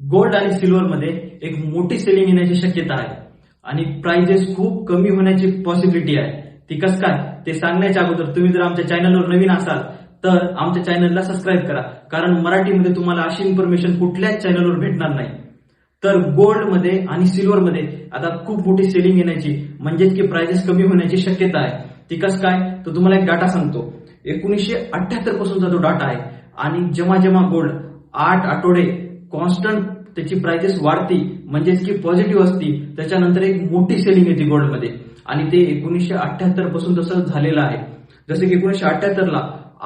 Gold आणि silver मध्ये एक मोठी सेलिंग येण्याची शक्यता आहे आणि प्राइजेस खूप कमी होण्याची पॉसिबिलिटी आहे. ती कसं काय ते सांगण्याच्या अगोदर तुम्ही जर आमच्या चॅनलवर नवीन असाल तर आमच्या चॅनलला सबस्क्राईब करा, कारण मराठीमध्ये तुम्हाला अशी इन्फॉर्मेशन कुठल्याच चॅनलवर भेटणार नाही. तर गोल्ड मध्ये आणि सिल्वर मध्ये आता खूप मोठी सेलिंग येण्याची म्हणजेच की प्राइजेस कमी होण्याची शक्यता आहे. ती कसं काय तर तुम्हाला एक डाटा सांगतो. 1978 पासूनचा जो डाटा आहे आणि जेव्हा जेव्हा गोल्ड 8 आठवडे कॉन्स्टंट त्याची प्राइजेस वाढती म्हणजेच की पॉझिटिव्ह असती, त्याच्यानंतर एक मोठी सेलिंग येते गोल्डमध्ये आणि ते 1978 पासून तसं झालेलं आहे. जसे की 1978 ला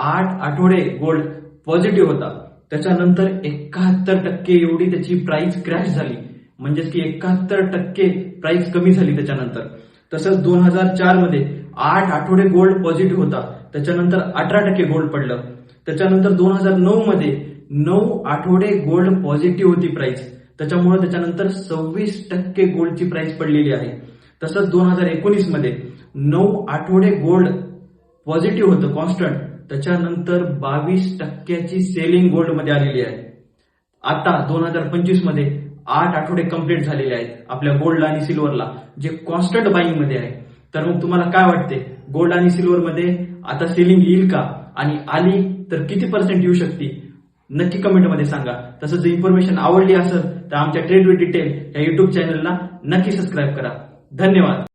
8 आठवडे गोल्ड पॉझिटिव्ह होता, त्याच्यानंतर 71% एवढी त्याची प्राइस क्रॅश झाली, म्हणजेच की 71% प्राइस कमी झाली त्याच्यानंतर. तसंच 2004 मध्ये 8 आठवडे गोल्ड पॉझिटिव्ह होता, त्याच्यानंतर 18% गोल्ड पडलं. त्याच्यानंतर 2009 मध्ये 9 आठवडे गोल्ड पॉझिटिव्ह होती प्राइस, त्याच्यामुळे त्याच्यानंतर 26% गोल्डची प्राइस पडलेली आहे. तसंच 2019 मध्ये 9 आठवडे गोल्ड पॉझिटिव्ह होतं कॉन्स्टंट, त्याच्यानंतर 22% सेलिंग गोल्डमध्ये आलेली आहे. आता 2025 मध्ये 8 आठवडे कंप्लीट झालेले आहेत आपल्या गोल्ड आणि सिल्वरला, जे कॉन्स्टंट बाईंग मध्ये आहे. तर मग तुम्हाला काय वाटते, गोल्ड आणि सिल्वर मध्ये आता सेलिंग येईल का, आणि आली तर किती % येऊ शकते? नक्की कमेंटमध्ये सांगा. तसंच इन्फॉर्मेशन आवडली असेल तर आमच्या ट्रेड विथ डिटेल या युट्यूब चॅनलला नक्की सबस्क्राईब करा. धन्यवाद.